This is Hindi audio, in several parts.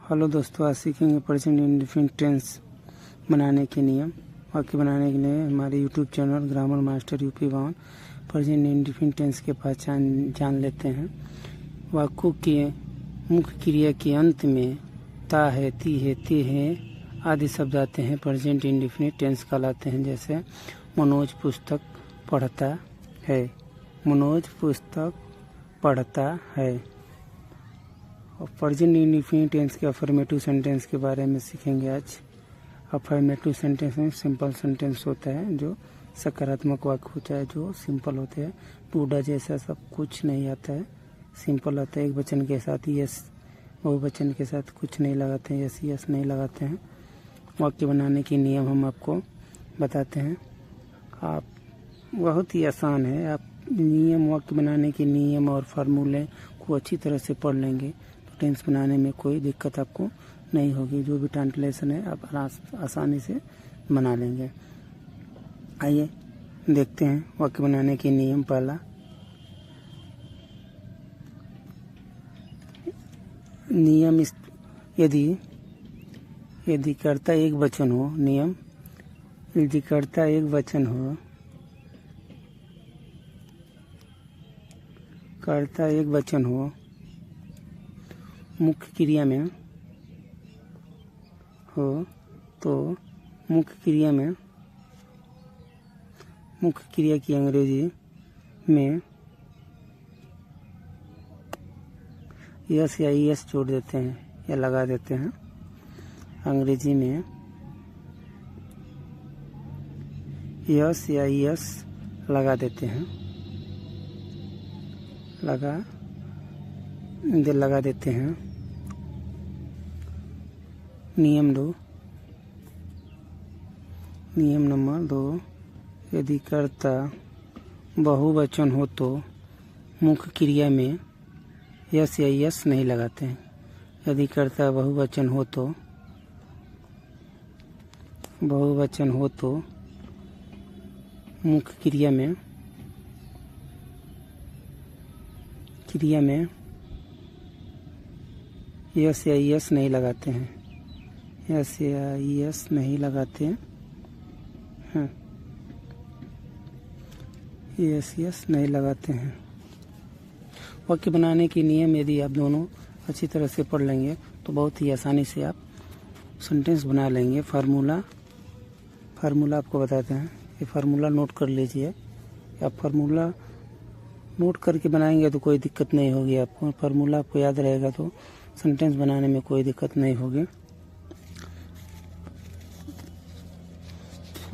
हेलो दोस्तों, आज सीखेंगे प्रेजेंट इंडेफिनिट टेंस बनाने के नियम। वाक्य बनाने के लिए हमारे YouTube channel Grammar Master UP 1 present indefinite tense के पहचान जान लेते हैं। वाक्यों के मुख्य क्रिया के अंत में ता है, ती है, ते है आदि शब्द आते हैं, प्रेजेंट इंडेफिनिट टेंस कहलाते हैं। जैसे मनोज पुस्तक पढ़ता है, मनोज पुस्तक पढ़ता है। और प्रेजेंट इंडेफिनिट टेंस के अफर्मेटिव सेंटेंस के बारे में सीखेंगे आज। अफर्मेटिव सेंटेंस में सिंपल सेंटेंस होता है, जो सकारात्मक वाक्य होता है, जो सिंपल होते हैं। टूडा जैसा सब कुछ नहीं आता है, सिंपल आता है। एक वचन के साथ यस, बहुवचन के साथ कुछ नहीं लगाते हैं, यस यस नहीं लगाते हैं। वाक्य बनाने के नियम हम आपको बताते हैं। आप बहुत ही आसान है। आप नियम, वाक्य बनाने के नियम और फार्मूले को अच्छी तरह से पढ़ लेंगे तो टेंस बनाने में कोई दिक्कत आपको नहीं होगी। जो भी ट्रांसलेशन है आप आसानी से बना लेंगे। आइए देखते हैं वाक्य बनाने के नियम। पहला, नियम यदि कर्ता एक वचन हो, नियम यदि कर्ता एक वचन हो, कर्ता एक वचन हो, मुख्य क्रिया में हो तो मुख्य क्रिया की अंग्रेजी में यस या यस जोड़ देते हैं या लगा देते हैं। अंग्रेजी में यस या यस लगा देते हैं, लगा देते हैं। नियम नंबर 2, यदि कर्ता बहुवचन हो तो मुख्य क्रिया में यस या यस नहीं लगाते हैं। यदि कर्ता बहुवचन हो तो मुख्य क्रिया में यस या यस नहीं लगाते हैं, यस या यस नहीं लगाते हैं, यस नहीं लगाते हैं। वाक्य बनाने के नियम यदि आप दोनों अच्छी तरह से पढ़ लेंगे तो बहुत ही आसानी से आप सेंटेंस बना लेंगे। फार्मूला आपको बताते हैं। ये फार्मूला नोट कर लीजिए। आप फार्मूला नोट करके बनाएंगे तो कोई दिक्कत नहीं होगी आपको। फार्मूला आपको याद रहेगा तो सेंटेंस बनाने में कोई दिक्कत नहीं होगी।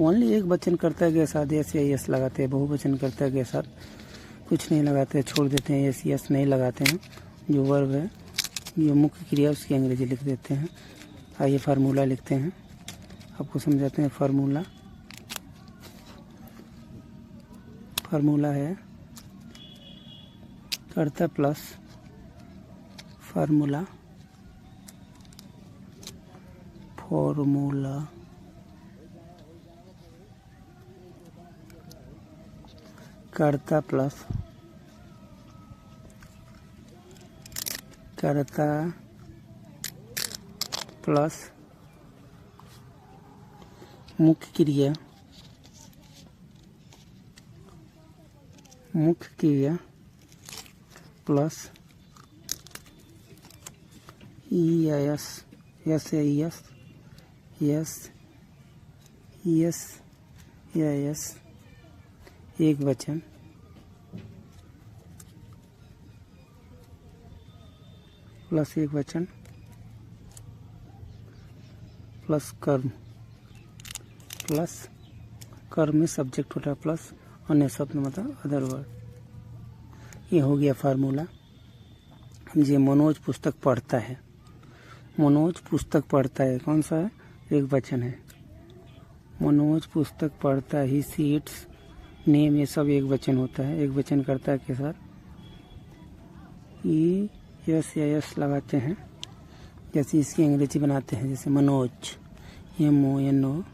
ओनली एक वचन कर्ता के साथ यस या यस लगाते हैं, बहुवचन कर्ता के साथ कुछ नहीं लगाते, छोड़ देते हैं, यस यस नहीं लगाते हैं। जो वर्ब है, जो मुख्य क्रिया, उसकी अंग्रेजी लिख देते हैं। आइए फार्मूला लिखते हैं, आपको समझाते हैं। फार्मूला है कर्ता प्लस फार्मूला कर्ता प्लस मुख्य क्रिया प्लस यस या यस एक वचन प्लस एक वचन प्लस कर्म में सब्जेक्ट होता है, प्लस अन्य शब्द मतलब अदर वर्ड। ये हो गया फार्मूला। जी, मनोज पुस्तक पढ़ता है। मनोज पुस्तक पढ़ता है कौन सा है? एक वचन है। मनोज पुस्तक पढ़ता, ही सीट्स, नेम, ये सब एक वचन होता है। एक वचन कर्ता के साथ ई यस या यस लगाते हैं। जैसे इसकी अंग्रेजी बनाते हैं, जैसे मनोज, MONO,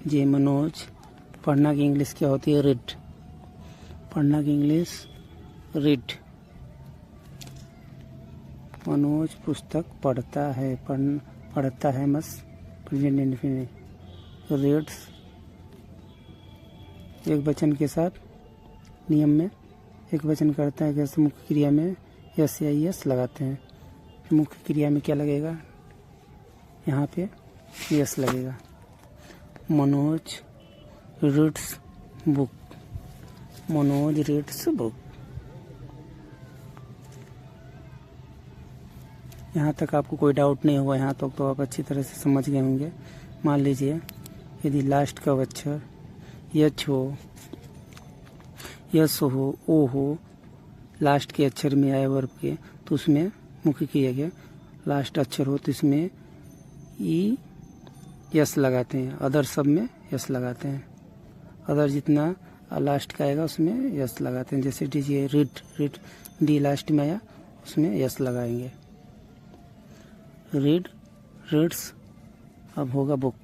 जे मनोज। पढ़ना की इंग्लिश क्या होती है? रीड। पढ़ना की इंग्लिश रीड। मनोज पुस्तक पढ़ता है, पढ़ता है मस प्रेजेंट इंडेफिनिट। रीड्स एक वचन के साथ नियम में एक वचन करता है, जैसे मुख्य क्रिया में यस या यस लगाते हैं। मुख्य क्रिया में क्या लगेगा, यहाँ पे यस लगेगा। Manoj reads book, Manoj reads book. यहाँ तक आपको कोई डाउट नहीं हुआ, यहाँ तक तो आप अच्छी तरह से समझ गए होंगे। मान लीजिए यदि लास्ट का अक्षर यच हो, यस हो, ओ हो, लास्ट के अक्षर में आए वर्ब के, तो उसमें मुख्य क्रिया के लास्ट अक्षर हो तो इसमें ई यस लगाते हैं। अदर सब में यस लगाते हैं। अदर जितना लास्ट का आएगा उसमें यस लगाते हैं। जैसे दीजिए रीड डी लास्ट में आया उसमें यस लगाएंगे। रीड रीड्स अब होगा बुक।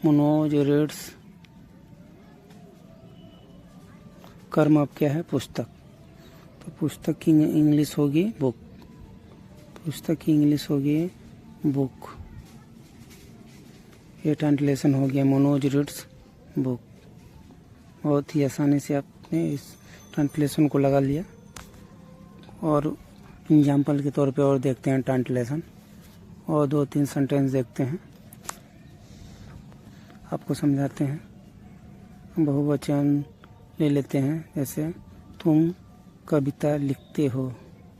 मनोज रीड्स, कर्म अब क्या है, पुस्तक। तो पुस्तक की इंग्लिश होगी बुक, पुस्तक की इंग्लिश होगी बुक। ये ट्रांसलेशन हो गया मनोज रीड्स बुक। बहुत ही आसानी से आपने इस ट्रांसलेशन को लगा लिया। और एग्जाम्पल के तौर पे और देखते हैं ट्रांसलेशन, और 2-3 सेंटेंस देखते हैं, आपको समझाते हैं। बहुवचन ले लेते हैं, जैसे तुम कविता लिखते हो।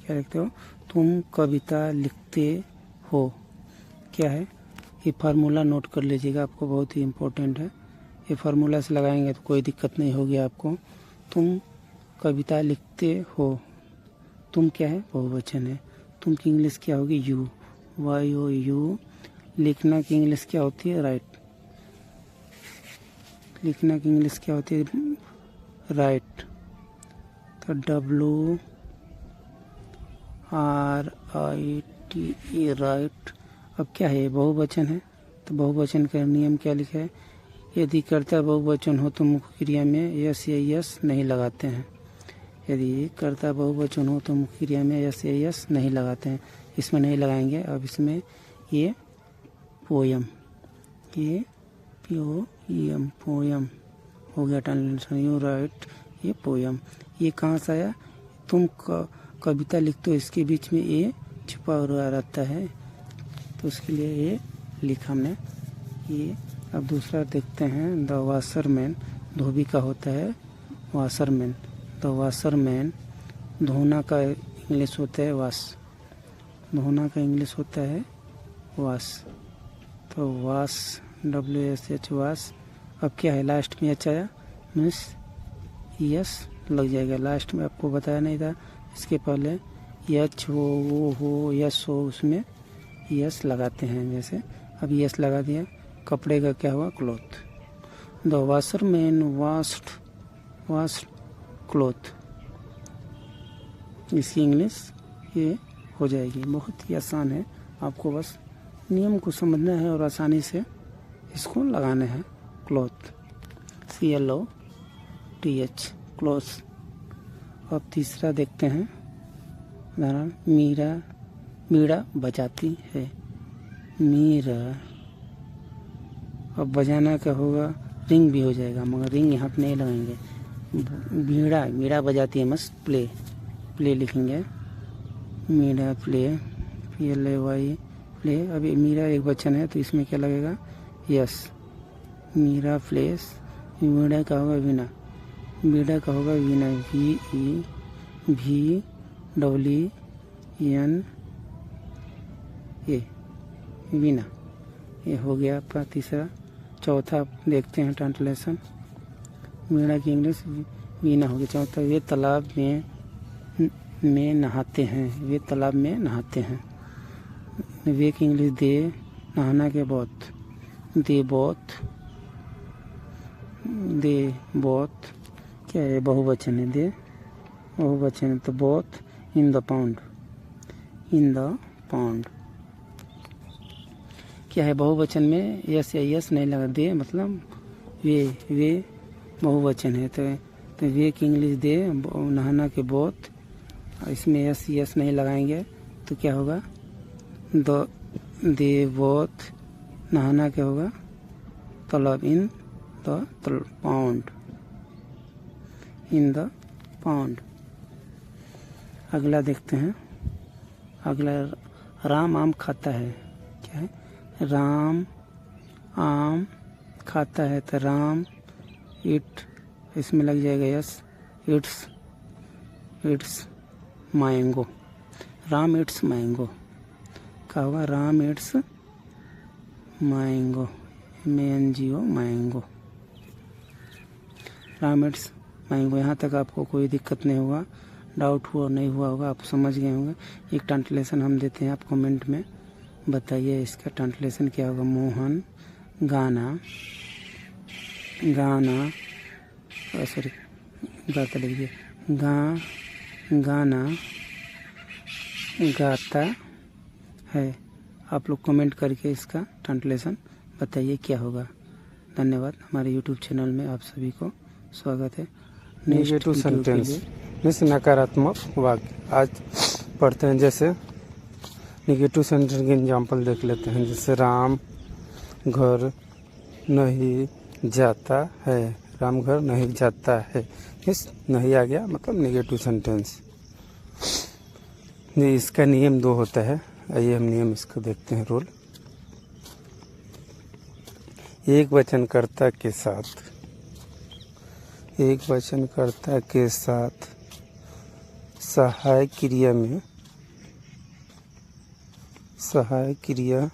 क्या लिखते हो, तुम कविता लिखते हो। क्या है ये फार्मूला, नोट कर लीजिएगा, आपको बहुत ही इम्पोर्टेंट है। ये फार्मूला से लगाएंगे तो कोई दिक्कत नहीं होगी आपको। तुम कविता लिखते हो, तुम क्या है, बहुवचन है। तुम की इंग्लिश क्या होगी, यू, वाई ओ यू। लिखना की इंग्लिश क्या होती है, राइट। लिखना की इंग्लिश क्या होती है, राइट। तो WRITE, राइट। अब क्या है, बहुवचन है, तो बहुवचन का नियम क्या लिखा है, यदि कर्ता बहुवचन हो तो मुख्य क्रिया में यस या यस नहीं लगाते हैं। यदि कर्ता बहुवचन हो तो मुख्य क्रिया में यस या यस नहीं लगाते हैं। इसमें नहीं लगाएंगे। अब इसमें ये पोयम, ये पोयम, पोयम हो गया ट्रांसलेशन। यू राइट, ये पोयम। ये कहाँ से आया, तुम कविता लिखते हो, इसके बीच में ये छुपा हुआ रहता है, तो उसके लिए ये लिखा हमने ये। अब दूसरा देखते हैं, द वाशरमैन, धोबी का होता है वाशरमैन। द वाशरमैन, धोना का इंग्लिश होता है वाश, धोना का इंग्लिश होता है वाश। तो वाश, WSH वाश। अब क्या है, लास्ट में एच आया, मीन्स यस लग जाएगा। लास्ट में आपको बताया नहीं था, इसके पहले यच हो, वो हो, यस हो, उसमें यस लगाते हैं। जैसे अब यस लगा दिया। कपड़े का क्या हुआ, cloth. The washerman washed cloth. इसकी इंग्लिश ये हो जाएगी। बहुत ही आसान है, आपको बस नियम को समझना है और आसानी से इसको लगाना है। Cloth, CLOTH, cloth. अब तीसरा देखते हैं उदाहरण, मीरा बजाती है, मीरा। अब बजाना का होगा, रिंग भी हो जाएगा, मगर रिंग यहाँ पे नहीं लगाएंगे। मीरा बजाती है, मस्त प्ले लिखेंगे। Meera play, PLAY play. अभी मीरा एक वचन है तो इसमें क्या लगेगा, यस। मीरा प्लेस। मीरा का होगा वीणा, मीरा का होगा वीणा, VEVWNA, वीणा। ये हो गया आपका तीसरा। चौथा देखते हैं ट्रांसलेशन, मीणा की इंग्लिश वीणा होगी। चौथा, वे तालाब में नहाते हैं, वे तालाब में नहाते हैं। वे की इंग्लिश दे, नहाना के बोथ, दे बोथ। क्या है, बहुवचन है, दे बहुवचन है, तो बोथ इन द पाउंड, क्या है, बहुवचन में यस या यस नहीं लगा। दे मतलब वे बहुवचन है, तो वे की इंग्लिश दे, नहाना के बोथ इसमें यस यस नहीं लगाएंगे तो क्या होगा, दे बोथ, नहाना क्या होगा, तालाब, in the pound, in the pound. अगला देखते हैं। अगला, राम आम खाता है, क्या है, राम आम खाता है, तो राम इट, इसमें लग जाएगा yes, it's mango, Ram it's mango, क्या होगा, Ram it's mango, MANGO, mango, Ram it's mango. यहाँ तक आपको कोई दिक्कत नहीं होगा, डाउट हुआ नहीं हुआ होगा, आप समझ गए होंगे। एक ट्रांसलेशन हम देते हैं, आप कमेंट में बताइए इसका ट्रांसलेशन क्या होगा। मोहन गाना सॉरी गाता लिख दिया, गाना गाता है। आप लोग कमेंट करके इसका ट्रांसलेशन बताइए क्या होगा। धन्यवाद। हमारे यूट्यूब चैनल में आप सभी को स्वागत है। नेगेटिव सेंटेंस, जैसे नकारात्मक वाक्य आज पढ़ते हैं। जैसे नेगेटिव सेंटेंस के एग्जाम्पल देख लेते हैं। जैसे राम घर नहीं जाता है, राम घर नहीं जाता है, इस नहीं आ गया मतलब नेगेटिव सेंटेंस। इसका नियम 2 होता है, आइए हम नियम इसको देखते हैं। रूल, एक वचनकर्ता के साथ, एक वचनकर्ता के साथ सहायक क्रिया में, सहायक क्रिया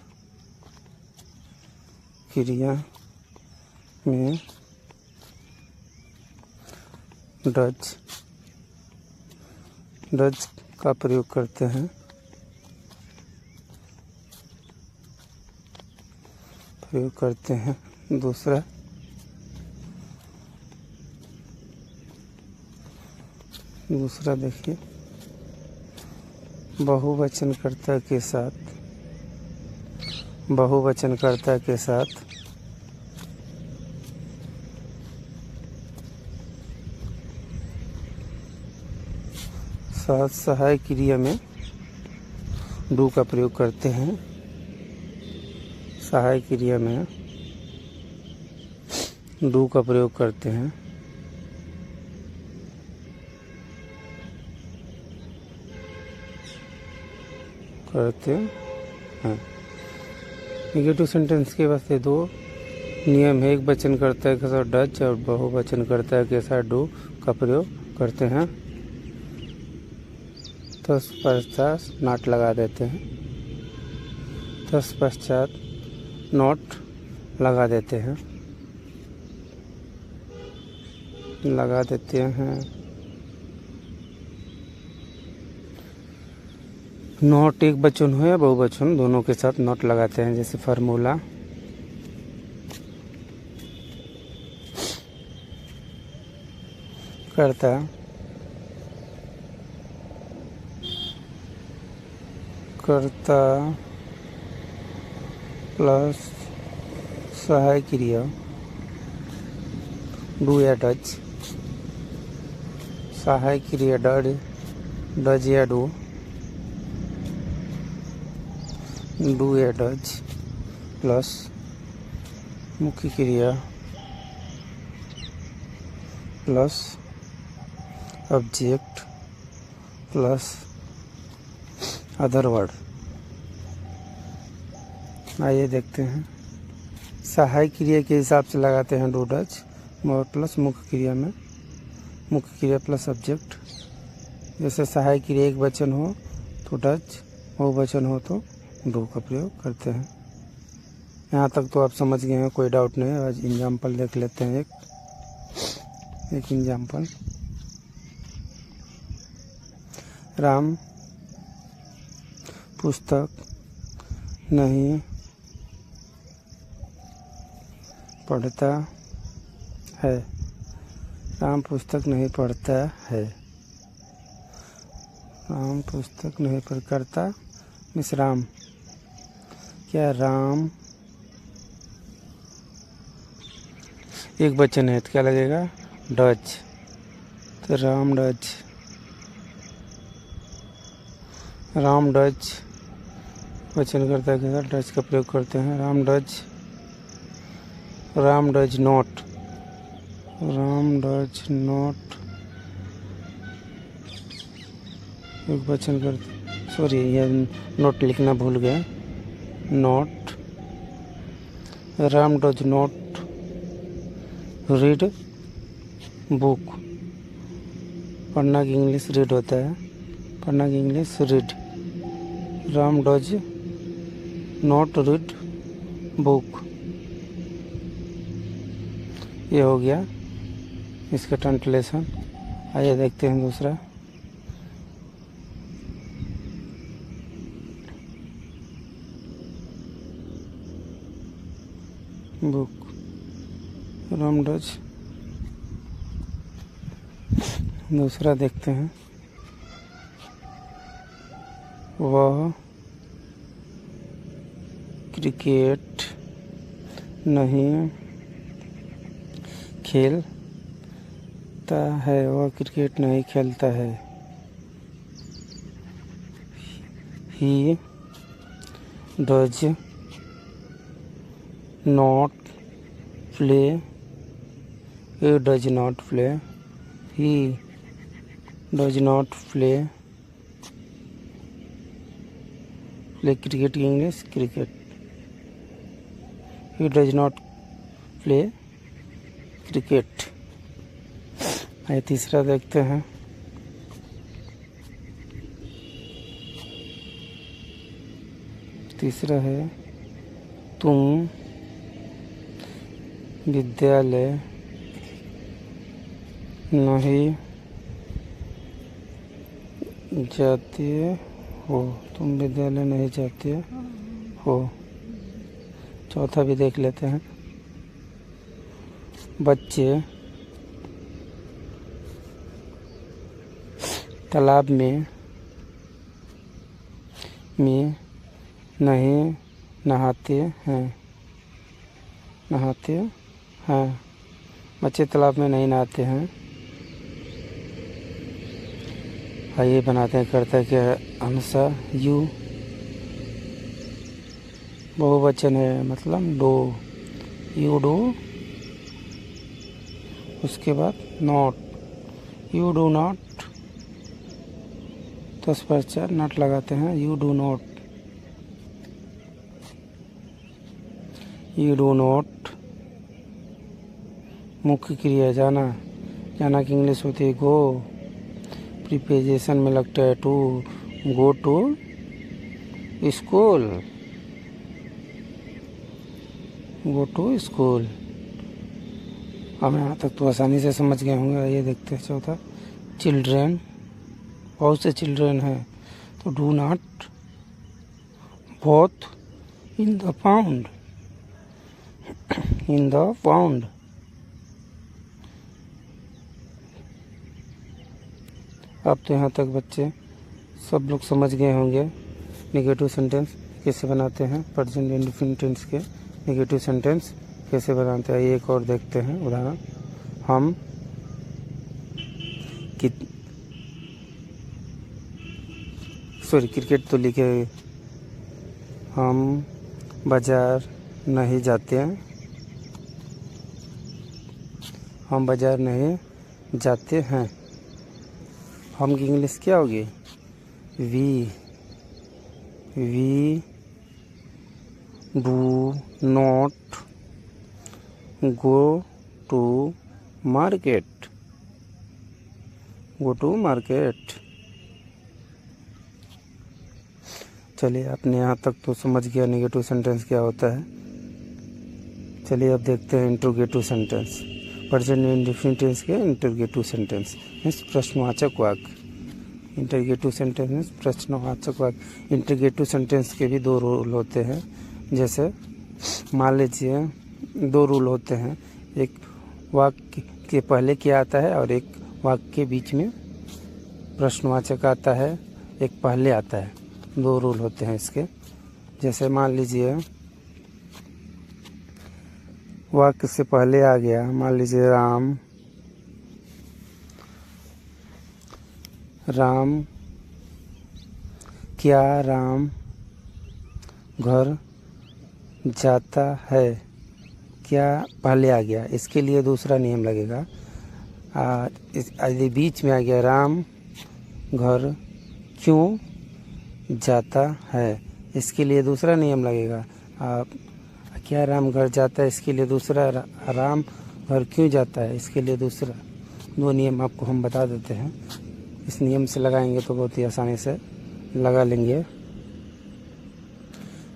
में डज का प्रयोग करते हैं, दूसरा, देखिए, बहुवचनकर्ता के साथ सहायक क्रिया में डू का प्रयोग करते हैं, सहायक क्रिया में डू का प्रयोग करते हैं। नेगेटिव सेंटेंस के वास्ते 2 नियम है, एक वचनकर्ता के साथ डच और बहुवचनकर्ता के साथ डू का प्रयोग करते हैं। तत्पश्चात नॉट लगा देते हैं, लगा देते हैं। नोट एक वचन हो या बहुवचन, दोनों के साथ नोट लगाते हैं। जैसे फार्मूला, करता प्लस सहायक क्रिया डू या डज, सहायक क्रिया डज या डू या डज प्लस मुख्य क्रिया plus object plus other word. आइए देखते हैं। सहायक क्रिया के हिसाब से लगाते हैं डू डज और प्लस मुख्य क्रिया में मुख्य क्रिया प्लस ऑब्जेक्ट। जैसे सहायक क्रिया एक वचन हो तो डज, बहुवचन हो तो डू का प्रयोग करते हैं। यहाँ तक तो आप समझ गए हैं, कोई डाउट नहीं है। आज एग्जाम्पल देख लेते हैं। एक एग्जाम्पल, राम पुस्तक नहीं पढ़ता है, राम पुस्तक नहीं पढ़ता है। राम पुस्तक नहीं पढ़ता मिस राम, क्या राम एक वचन है तो क्या लगेगा डज, तो राम डज राम डज वचन करता है कि डज का प्रयोग करते हैं। राम डज नॉट, एक वचन करते, सॉरी ये नोट लिखना भूल गया, not. Ram does not read book, पढ़ना की इंग्लिश रीड होता है, पढ़ना की English read. Ram does not read book, ये हो गया इसका ट्रांसलेशन। आइए देखते हैं दूसरा। Book, Ram does. दूसरा देखते हैं। वह क्रिकेट नहीं खेलता है, वह क्रिकेट नहीं खेलता है। He does not play, he does not play, he does not play cricket in English, cricket, he does not play cricket। आइए तीसरा देखते हैं। तीसरा है तुम विद्यालय नहीं जाते हो, तुम विद्यालय नहीं जाते हो। चौथा भी देख लेते हैं। बच्चे तालाब में नहीं नहाते हैं, बच्चे तालाब में नहीं नहाते हैं। आइए बनाते हैं। करता है क्या आंसर, यू बहुवचन है, मतलब डो, यू डू। उसके बाद नॉट, यू डू नॉट, तत्पश्चात नॉट लगाते हैं, you do not, you do not. मुख्य क्रिया जाना, जाना की इंग्लिश होती है गो, प्रीपोजिशन में लगता है to, go to school, go to school. हम यहाँ तक तो आसानी से समझ गए होंगे। ये देखते हैं चौथा, चिल्ड्रेन, बहुत से चिल्ड्रेन हैं, तो do not both in the pound, in the pound. अब तो यहाँ तक बच्चे सब लोग समझ गए होंगे नेगेटिव सेंटेंस कैसे बनाते हैं, प्रेजेंट इंडेफिनिट टेंस के नेगेटिव सेंटेंस कैसे बनाते हैं। एक और देखते हैं उदाहरण। हम क्रिकेट तो लिखे, हम बाजार नहीं जाते हैं, हम बाजार नहीं जाते हैं। हम की इंग्लिश क्या होगी, we do not go to market, go to market. चलिए आपने यहाँ तक तो समझ गया नेगेटिव सेंटेंस क्या होता है। चलिए अब देखते हैं interrogative sentence, present indefinite tense के इंटरोगेटिव सेंटेंस मीन्स प्रश्नवाचक वाक्य। इंटरोगेटिव सेंटेंस मीन्स प्रश्नवाचक वाक्य। इंटरोगेटिव सेंटेंस के भी दो रूल होते हैं। जैसे मान लीजिए दो रूल होते हैं, एक वाक्य के पहले क्या आता है और एक वाक्य के बीच में प्रश्नवाचक आता है, एक पहले आता है। दो रूल होते हैं इसके। जैसे मान लीजिए वाक्य से पहले आ गया, मान लीजिए राम क्या राम घर जाता है? क्या पहले आ गया, इसके लिए दूसरा नियम लगेगा। यदि बीच में आ गया राम घर क्यों जाता है, इसके लिए दूसरा नियम लगेगा। क्या राम घर जाता है, इसके लिए दूसरा, राम घर क्यों जाता है, इसके लिए दूसरा। दो नियम आपको हम बता देते हैं। इस नियम से लगाएंगे तो बहुत ही आसानी से लगा लेंगे।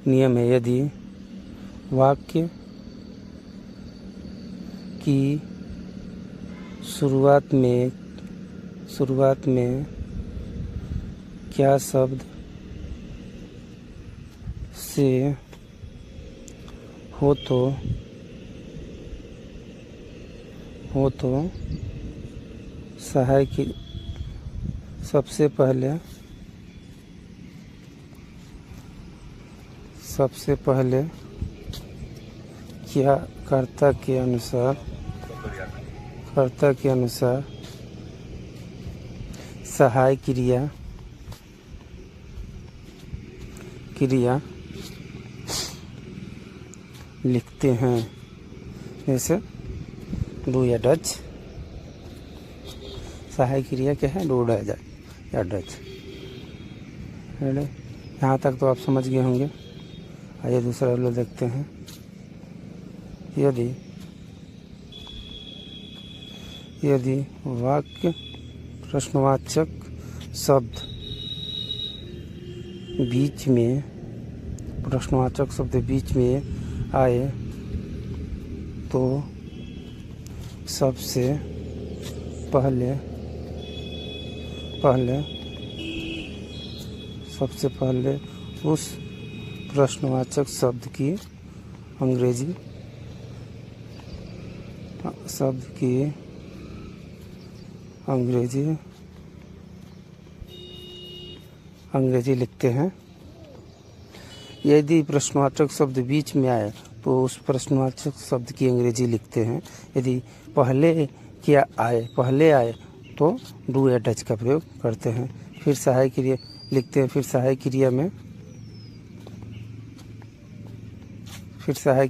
नियम है, यदि वाक्य की शुरुआत में क्या शब्द से हो तो सहायक की सबसे पहले क्या कर्ता के अनुसार सहायक क्रिया लिखते हैं। जैसे डू या डच, सहायक क्रिया क्या है, डू या डच। यहाँ तक तो आप समझ गए होंगे। आइए दूसरा वाला देखते हैं। यदि वाक्य प्रश्नवाचक शब्द बीच में आए तो सबसे पहले उस प्रश्नवाचक शब्द की अंग्रेजी लिखते हैं। यदि प्रश्नवाचक शब्द बीच में आए तो उस प्रश्नवाचक शब्द की अंग्रेजी लिखते हैं। यदि पहले आए तो डू या डच का प्रयोग करते हैं। फिर सहायक क्रिया लिखते हैं। फिर सहायक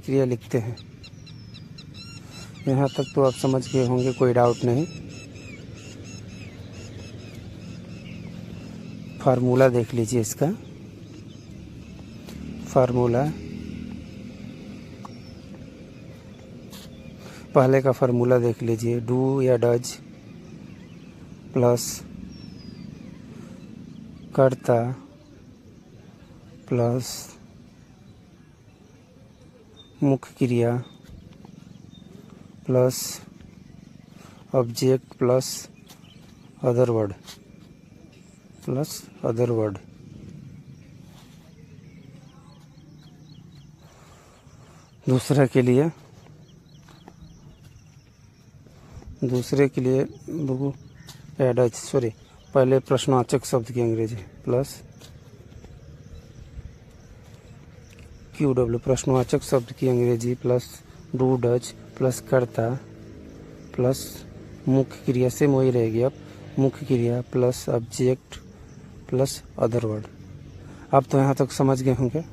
क्रिया लिखते हैं। यहाँ तक तो आप समझ गए होंगे, कोई डाउट नहीं। फार्मूला देख लीजिए इसका। फार्मूला, पहले का फार्मूला देख लीजिए। डू या डज प्लस कर्ता प्लस मुख्य क्रिया plus object plus other word. दूसरे के लिए डू या डच, पहले प्रश्नवाचक शब्द की अंग्रेजी प्लस QW प्रश्नवाचक शब्द की अंग्रेजी प्लस डू डच प्लस कर्ता प्लस मुख्य क्रिया से वही रहेगी। अब मुख्य क्रिया plus object plus other word. अब तो यहाँ तक समझ गए होंगे,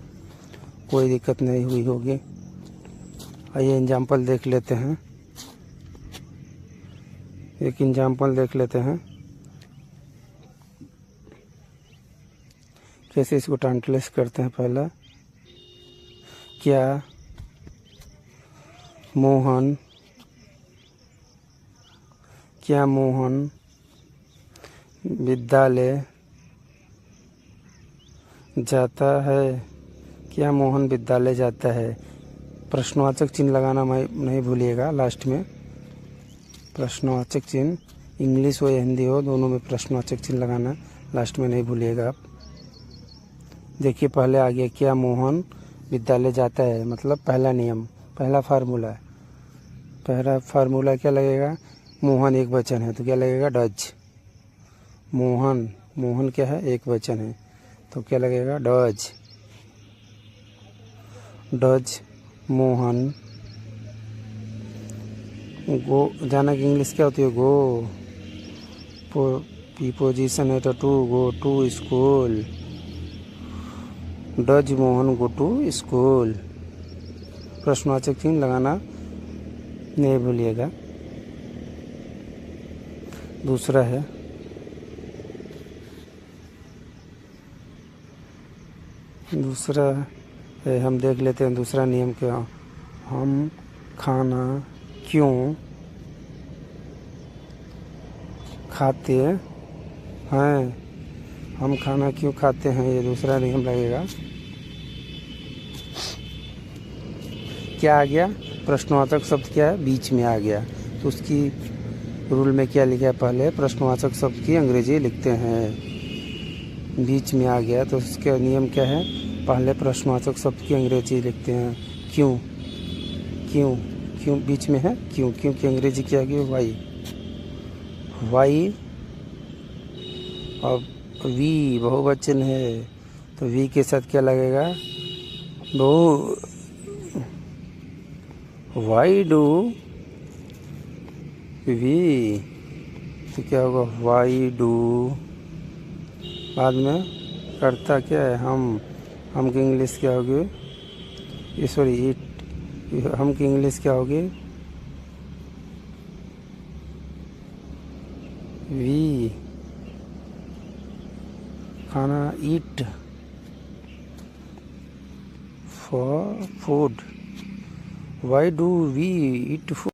कोई दिक्कत नहीं हुई होगी। आइए एग्जाम्पल देख लेते हैं। एक एग्जाम्पल देख लेते हैं कैसे इसको ट्रांसलेट करते हैं। पहला, क्या मोहन विद्यालय जाता है? क्या मोहन विद्यालय जाता है? प्रश्नवाचक चिन्ह लगाना नहीं भूलिएगा लास्ट में। प्रश्नवाचक चिन्ह, इंग्लिश हो या हिंदी हो, दोनों में प्रश्नवाचक चिन्ह लगाना लास्ट में नहीं भूलिएगा आप। देखिए पहले आ गया क्या मोहन विद्यालय जाता है, मतलब पहला नियम, पहला फार्मूला है। पहला फार्मूला क्या लगेगा, मोहन एक वचन है तो क्या लगेगा, डज। मोहन क्या है, एक वचन है तो क्या लगेगा, डज मोहन गो। जाना कि इंग्लिश क्या होती है, गो। प्रीपोजिशन है तो to, go to school. Does Mohan go to school. प्रश्नवाचक चिन्ह लगाना नहीं भूलिएगा। दूसरा है हम देख लेते हैं दूसरा नियम क्या। हम खाना क्यों खाते हैं। हम खाना क्यों खाते हैं, ये दूसरा नियम लगेगा। क्या आ गया, प्रश्नवाचक शब्द क्या है, बीच में आ गया, तो उसकी रूल में क्या लिखा है, पहले प्रश्नवाचक शब्द की अंग्रेजी लिखते हैं। बीच में आ गया तो उसका नियम क्या है, पहले प्रश्नवाचक शब्द की अंग्रेजी लिखते हैं। क्यों क्यों क्यों बीच में है, क्यों क्यों की अंग्रेजी क्या होगी, वाई। और वी बहुवचन है तो वी के साथ क्या लगेगा, वाई डू वी, तो क्या होगा, वाई डू। बाद में करता क्या है, हम की इंग्लिश क्या होगी, सॉरी ईट, हम की इंग्लिश क्या होगी, वी। खाना eat for food, why do we eat food.